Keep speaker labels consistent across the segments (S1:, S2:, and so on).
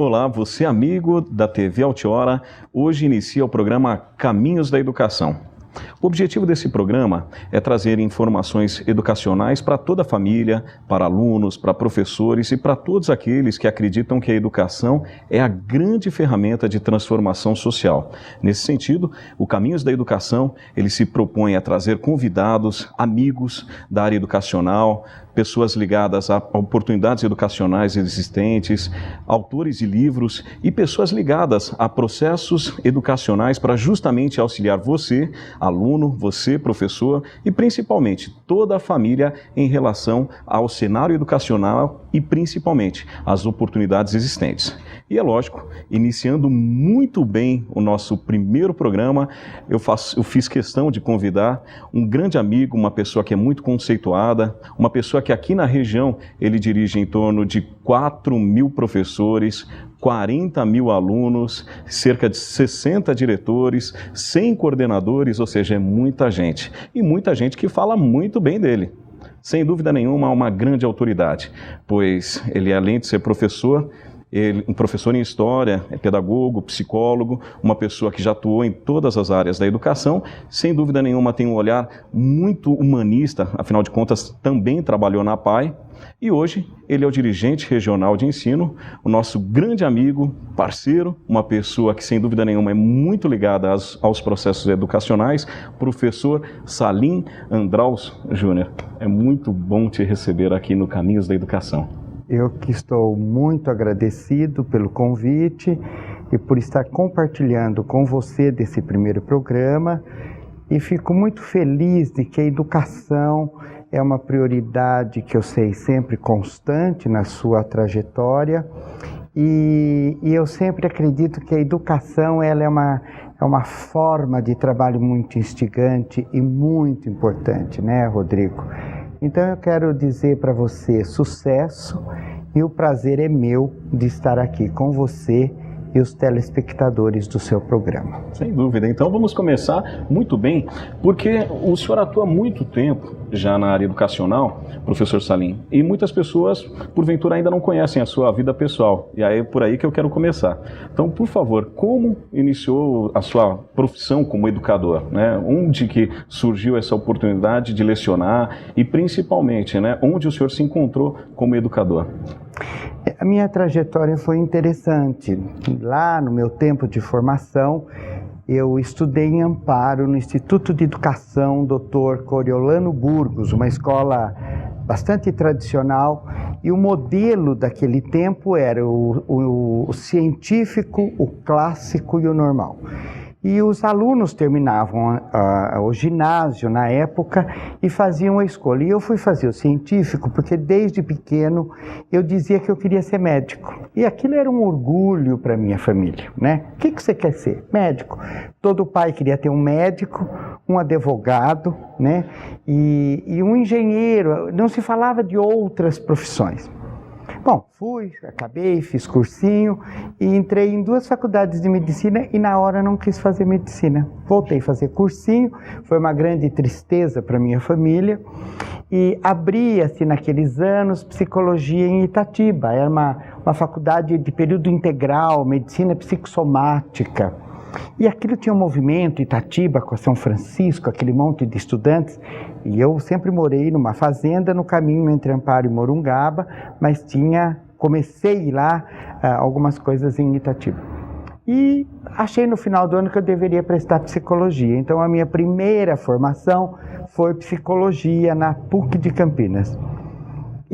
S1: Olá, você amigo da TV Altiora, hoje inicia o programa Caminhos da Educação. O objetivo desse programa é trazer informações educacionais para toda a família, para alunos, para professores e para todos aqueles que acreditam que a educação é a grande ferramenta de transformação social. Nesse sentido, o Caminhos da Educação, ele se propõe a trazer convidados, amigos da área educacional, pessoas ligadas a oportunidades educacionais existentes, autores de livros e pessoas ligadas a processos educacionais para justamente auxiliar você, aluno, você, professor e principalmente toda a família em relação ao cenário educacional e principalmente às oportunidades existentes. E é lógico, iniciando muito bem o nosso primeiro programa, eu fiz questão de convidar um grande amigo, uma pessoa que é muito conceituada, uma pessoa que aqui na região ele dirige em torno de 4.000 professores, 40.000 alunos, cerca de 60 diretores, 100 coordenadores, ou seja, é muita gente. E muita gente que fala muito bem dele. Sem dúvida nenhuma, uma grande autoridade, pois ele, além de ser professor, um professor em história, é pedagogo, psicólogo, uma pessoa que já atuou em todas as áreas da educação, sem dúvida nenhuma tem um olhar muito humanista, afinal de contas também trabalhou na APAE, e hoje ele é o dirigente regional de ensino, o nosso grande amigo, parceiro, uma pessoa que sem dúvida nenhuma é muito ligada aos processos educacionais, professor Salim Andraus Júnior. É muito bom te receber aqui no Caminhos da Educação.
S2: Eu que estou muito agradecido pelo convite e por estar compartilhando com você desse primeiro programa e fico muito feliz de que a educação é uma prioridade que eu sei sempre constante na sua trajetória e eu sempre acredito que a educação ela é uma forma de trabalho muito instigante e muito importante, né, Rodrigo? Então eu quero dizer para você sucesso e o prazer é meu de estar aqui com você e os telespectadores do seu programa.
S1: Sem dúvida. Então vamos começar muito bem, porque o senhor atua há muito tempo já na área educacional, professor Salim, e muitas pessoas, porventura, ainda não conhecem a sua vida pessoal, e aí é por aí que eu quero começar. Então, por favor, como iniciou a sua profissão como educador, né? Onde que surgiu essa oportunidade de lecionar e, principalmente, né, onde o senhor se encontrou como educador?
S2: A minha trajetória foi interessante. Lá no meu tempo de formação, eu estudei em Amparo, no Instituto de Educação Dr. Coriolano Burgos, uma escola bastante tradicional, e o modelo daquele tempo era o científico, o clássico e o normal. E os alunos terminavam o ginásio na época e faziam a escolha. E eu fui fazer o científico porque desde pequeno eu dizia que eu queria ser médico. E aquilo era um orgulho para minha família, né? O que você quer ser? Médico. Todo pai queria ter um médico, um advogado, né? E um engenheiro. Não se falava de outras profissões. Bom, acabei, fiz cursinho e entrei em 2 faculdades de medicina e na hora não quis fazer medicina. Voltei a fazer cursinho, foi uma grande tristeza para minha família e abria-se naqueles anos psicologia em Itatiba. Era uma faculdade de período integral, medicina psicossomática. E aquilo tinha um movimento, Itatiba, com São Francisco, aquele monte de estudantes. E eu sempre morei numa fazenda no caminho entre Amparo e Morungaba, mas comecei lá algumas coisas em Itatiba. E achei no final do ano que eu deveria prestar psicologia. Então a minha primeira formação foi psicologia na PUC de Campinas.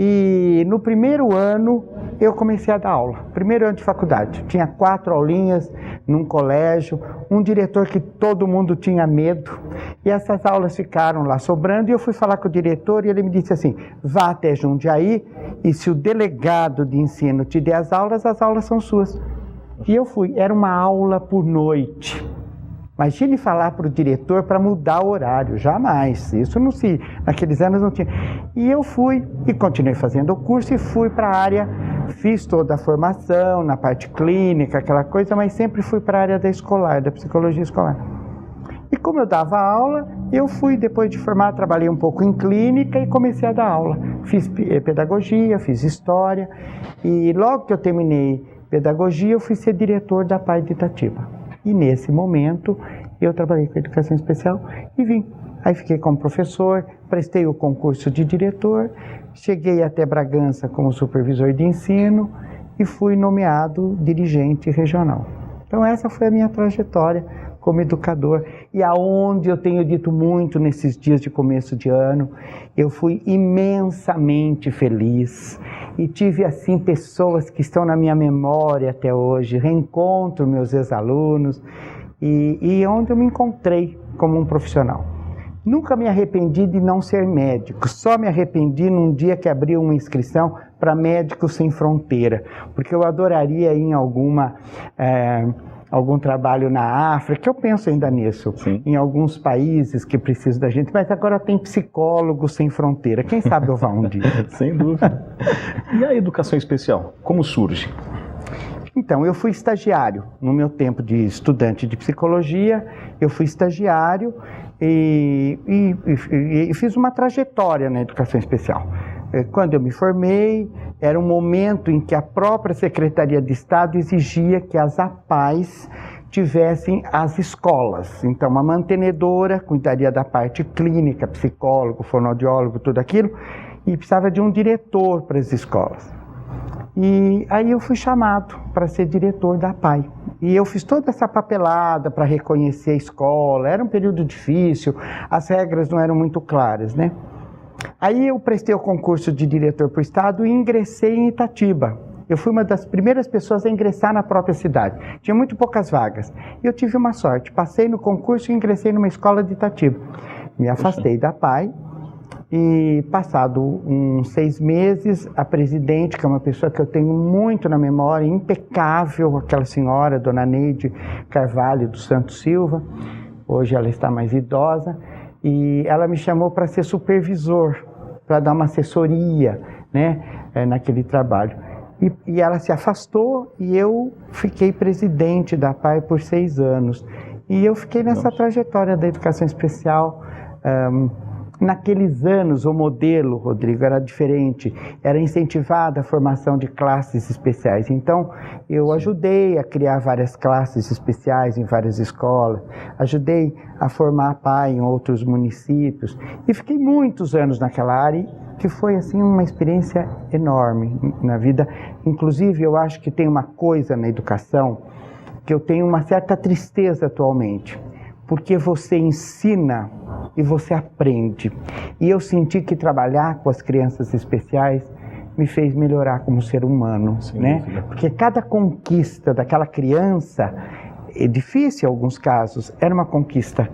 S2: E no primeiro ano eu comecei a dar aula, primeiro ano de faculdade. Tinha 4 aulinhas num colégio, um diretor que todo mundo tinha medo. E essas aulas ficaram lá sobrando e eu fui falar com o diretor e ele me disse assim, vá até Jundiaí e se o delegado de ensino te der as aulas são suas. E eu fui, era uma aula por noite. Imagine falar para o diretor para mudar o horário, jamais. Isso não se, naqueles anos não tinha. E eu fui e continuei fazendo o curso e fui para a área, fiz toda a formação na parte clínica, aquela coisa, mas sempre fui para a área da escolar, da psicologia escolar. E como eu dava aula, eu fui, depois de formar, trabalhei um pouco em clínica e comecei a dar aula. Fiz pedagogia, fiz história e logo que eu terminei pedagogia, eu fui ser diretor da PAI de Itatiba. E nesse momento, eu trabalhei com educação especial e vim. Aí fiquei como professor, prestei o concurso de diretor, cheguei até Bragança como supervisor de ensino e fui nomeado dirigente regional. Então essa foi a minha trajetória como educador. E aonde eu tenho dito muito nesses dias de começo de ano, eu fui imensamente feliz. E tive, assim, pessoas que estão na minha memória até hoje, reencontro meus ex-alunos, e onde eu me encontrei como um profissional. Nunca me arrependi de não ser médico, só me arrependi num dia que abriu uma inscrição para Médicos Sem Fronteira, porque eu adoraria ir em algum trabalho na África, eu penso ainda nisso, sim, em alguns países que precisam da gente, mas agora tem Psicólogos Sem Fronteira, quem sabe eu vá um dia.
S1: Sem dúvida. E a educação especial, como surge?
S2: Então, eu fui estagiário, no meu tempo de estudante de psicologia, eu fui estagiário e fiz uma trajetória na educação especial. Quando eu me formei, era um momento em que a própria Secretaria de Estado exigia que as APAES tivessem as escolas. Então, uma mantenedora cuidaria da parte clínica, psicólogo, fonoaudiólogo, tudo aquilo, e precisava de um diretor para as escolas. E aí eu fui chamado para ser diretor da APAE. E eu fiz toda essa papelada para reconhecer a escola. Era um período difícil, as regras não eram muito claras, né? Aí eu prestei o concurso de diretor para o estado e ingressei em Itatiba. Eu fui uma das primeiras pessoas a ingressar na própria cidade. Tinha muito poucas vagas. E eu tive uma sorte. Passei no concurso e ingressei numa escola de Itatiba. Me afastei da APAE. E passado uns 6 meses, a presidente, que é uma pessoa que eu tenho muito na memória, impecável, aquela senhora, dona Neide Carvalho dos Santos Silva, hoje ela está mais idosa, e ela me chamou para ser supervisor, para dar uma assessoria, né, naquele trabalho. E ela se afastou e eu fiquei presidente da PAI por 6 anos. E eu fiquei nessa trajetória da educação especial. Naqueles anos, o modelo, Rodrigo, era diferente. Era incentivada a formação de classes especiais. Então, eu ajudei a criar várias classes especiais em várias escolas. Ajudei a formar a PAI em outros municípios. E fiquei muitos anos naquela área, que foi, assim, uma experiência enorme na vida. Inclusive, eu acho que tem uma coisa na educação que eu tenho uma certa tristeza atualmente. Porque você ensina e você aprende. E eu senti que trabalhar com as crianças especiais me fez melhorar como ser humano, né? Porque cada conquista daquela criança, é difícil em alguns casos, era uma conquista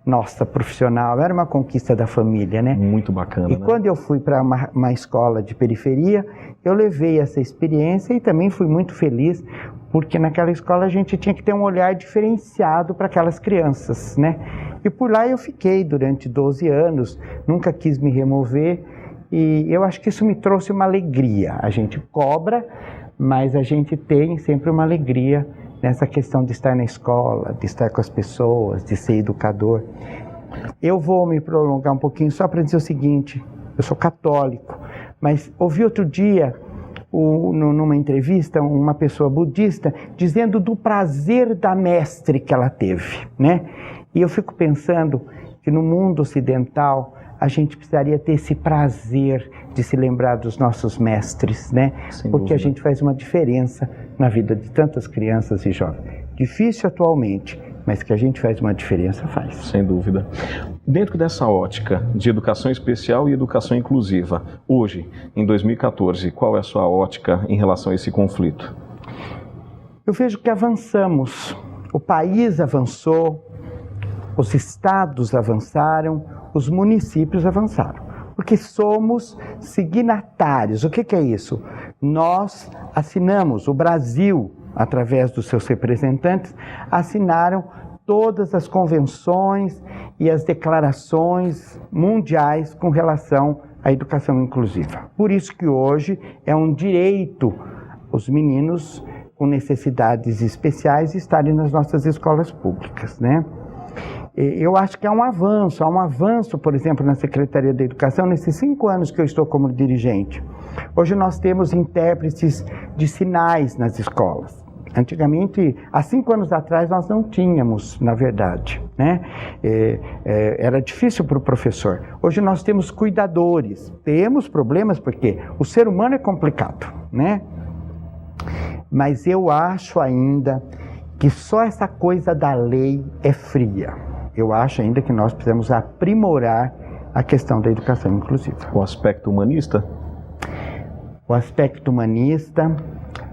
S2: nossa, profissional, era uma conquista da família, né?
S1: Muito bacana,
S2: E quando eu fui para uma escola de periferia, eu levei essa experiência e também fui muito feliz, porque naquela escola a gente tinha que ter um olhar diferenciado para aquelas crianças, né? E por lá eu fiquei durante 12 anos, nunca quis me remover, e eu acho que isso me trouxe uma alegria. A gente cobra, mas a gente tem sempre uma alegria nessa questão de estar na escola, de estar com as pessoas, de ser educador. Eu vou me prolongar um pouquinho só para dizer o seguinte: eu sou católico, mas ouvi outro dia, numa entrevista, uma pessoa budista dizendo do prazer da mestre que ela teve, né? E eu fico pensando que no mundo ocidental a gente precisaria ter esse prazer de se lembrar dos nossos mestres, né? Porque a gente faz uma diferença na vida de tantas crianças e jovens. Difícil atualmente, mas que a gente faz uma diferença, faz.
S1: Sem dúvida. Dentro dessa ótica de educação especial e educação inclusiva, hoje, em 2014, qual é a sua ótica em relação a esse conflito?
S2: Eu vejo que avançamos. O país avançou, os estados avançaram, os municípios avançaram. Porque somos signatários. O que é isso? Nós assinamos, o Brasil, através dos seus representantes, assinaram todas as convenções e as declarações mundiais com relação à educação inclusiva. Por isso que hoje é um direito os meninos com necessidades especiais estarem nas nossas escolas públicas, né? eu acho que há um avanço, por exemplo, na Secretaria da Educação, nesses 5 anos que eu estou como dirigente. Hoje nós temos intérpretes de sinais nas escolas. Antigamente, há 5 anos atrás, nós não tínhamos, na verdade, né? Era difícil para o professor. Hoje nós temos cuidadores. Temos problemas porque o ser humano é complicado, né? Mas eu acho ainda que só essa coisa da lei é fria. Eu acho ainda que nós precisamos aprimorar a questão da educação inclusiva.
S1: O aspecto humanista?
S2: O aspecto humanista,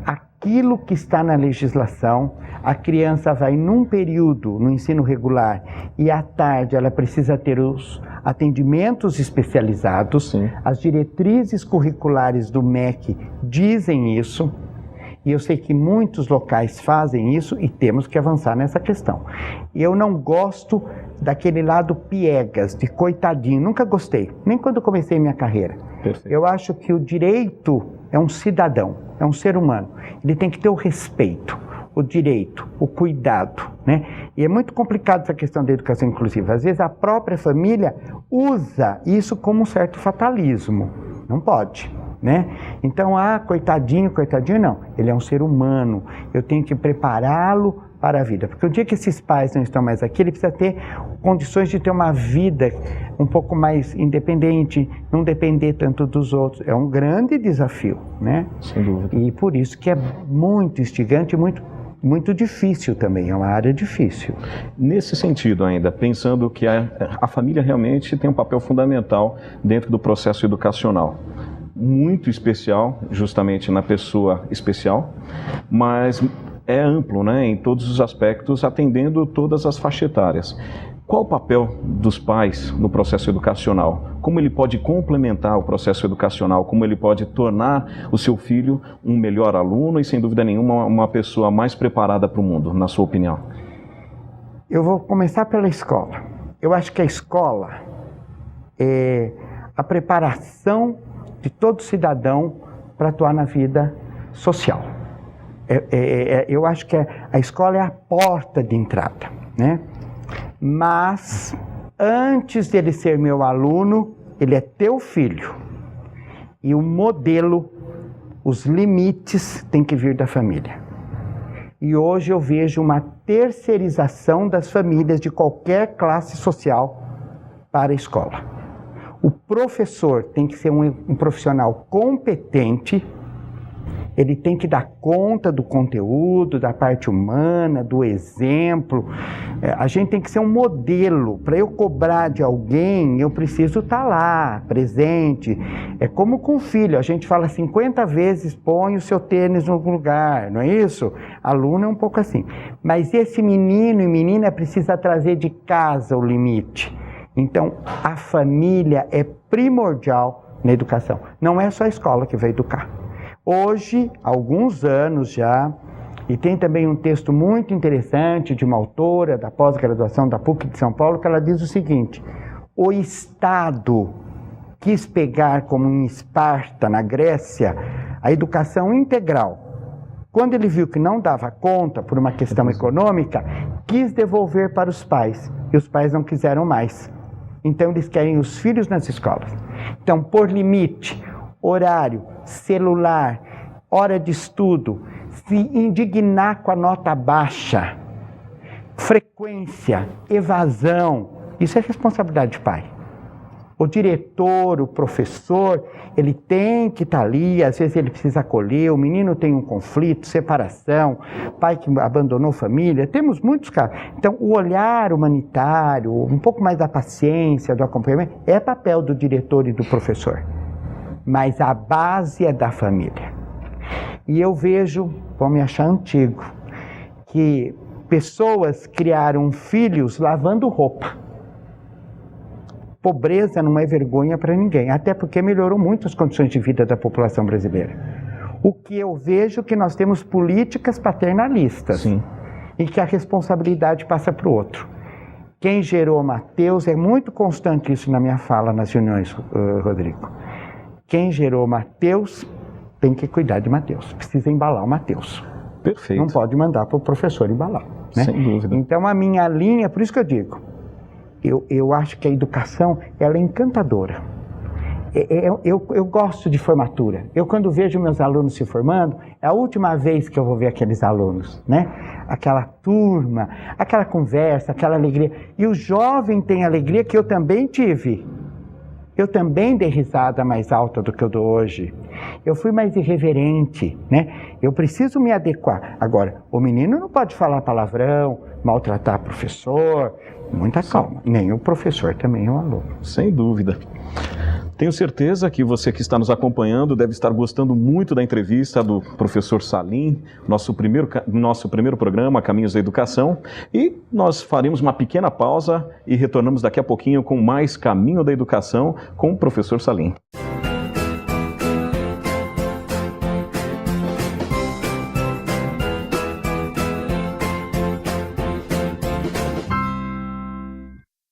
S2: aquilo que está na legislação, a criança vai num período no ensino regular e à tarde ela precisa ter os atendimentos especializados. Sim. As diretrizes curriculares do MEC dizem isso. E eu sei que muitos locais fazem isso e temos que avançar nessa questão. Eu não gosto daquele lado piegas, de coitadinho, nunca gostei, nem quando comecei minha carreira. Perfeito. Eu acho que o direito é um cidadão, é um ser humano. Ele tem que ter o respeito, o direito, o cuidado, né? E é muito complicado essa questão da educação inclusiva. Às vezes a própria família usa isso como um certo fatalismo. Não pode. Né? Então, coitadinho, não. Ele é um ser humano. Eu tenho que prepará-lo para a vida. Porque o dia que esses pais não estão mais aqui, ele precisa ter condições de ter uma vida um pouco mais independente, não depender tanto dos outros. É um grande desafio, né? Sem dúvida. E por isso que é muito instigante, muito difícil também, é uma área difícil.
S1: Nesse sentido ainda, pensando que a família realmente tem um papel fundamental dentro do processo educacional. Muito especial, justamente na pessoa especial, mas é amplo, né, em todos os aspectos, atendendo todas as faixas etárias. Qual o papel dos pais no processo educacional? Como ele pode complementar o processo educacional? Como ele pode tornar o seu filho um melhor aluno e, sem dúvida nenhuma, uma pessoa mais preparada para o mundo, na sua opinião?
S2: Eu vou começar pela escola. Eu acho que a escola é a preparação de todo cidadão para atuar na vida social. Eu acho que a escola é a porta de entrada, né? Mas, antes dele ser meu aluno, ele é teu filho. E o modelo, os limites, tem que vir da família. E hoje eu vejo uma terceirização das famílias de qualquer classe social para a escola. O professor tem que ser um profissional competente, ele tem que dar conta do conteúdo, da parte humana, do exemplo. A gente tem que ser um modelo. Para eu cobrar de alguém, eu preciso estar lá, presente. É como com o filho, a gente fala 50 vezes, põe o seu tênis no lugar, não é isso? Aluno é um pouco assim. Mas esse menino e menina precisa trazer de casa o limite. Então, a família é primordial na educação. Não é só a escola que vai educar. Hoje, há alguns anos já, e tem também um texto muito interessante de uma autora da pós-graduação da PUC de São Paulo, que ela diz o seguinte: o Estado quis pegar, como em Esparta, na Grécia, a educação integral. Quando ele viu que não dava conta, por uma questão econômica, quis devolver para os pais, e os pais não quiseram mais. Então, eles querem os filhos nas escolas. Então, por limite, horário, celular, hora de estudo, se indignar com a nota baixa, frequência, evasão, isso é responsabilidade de pai. O diretor, o professor, ele tem que estar ali, às vezes ele precisa acolher, o menino tem um conflito, separação, pai que abandonou família, temos muitos casos. Então, o olhar humanitário, um pouco mais da paciência, do acompanhamento, é papel do diretor e do professor. Mas a base é da família. E eu vejo, vão me achar antigo, que pessoas criaram filhos lavando roupa. Pobreza não é vergonha para ninguém, até porque melhorou muito as condições de vida da população brasileira. O que eu vejo é que nós temos políticas paternalistas. Sim. E que a responsabilidade passa para o outro. Quem gerou Mateus, é muito constante isso na minha fala nas reuniões, Rodrigo. Quem gerou Mateus tem que cuidar de Mateus, precisa embalar o Mateus.
S1: Perfeito.
S2: Não pode mandar para o professor embalar. Né?
S1: Sem dúvida.
S2: Então a minha linha, por isso que eu digo, eu acho que a educação, ela é encantadora. Eu gosto de formatura. Eu, quando vejo meus alunos se formando, é a última vez que eu vou ver aqueles alunos, né? Aquela turma, aquela conversa, aquela alegria. E o jovem tem alegria que eu também tive. Eu também dei risada mais alta do que eu dou hoje. Eu fui mais irreverente, né? Eu preciso me adequar. Agora, o menino não pode falar palavrão, maltratar professor. Muita calma. Nem o professor, também o aluno.
S1: Sem dúvida. Tenho certeza que você que está nos acompanhando deve estar gostando muito da entrevista do professor Salim, nosso primeiro programa, Caminhos da Educação, e nós faremos uma pequena pausa e retornamos daqui a pouquinho com mais Caminho da Educação com o professor Salim.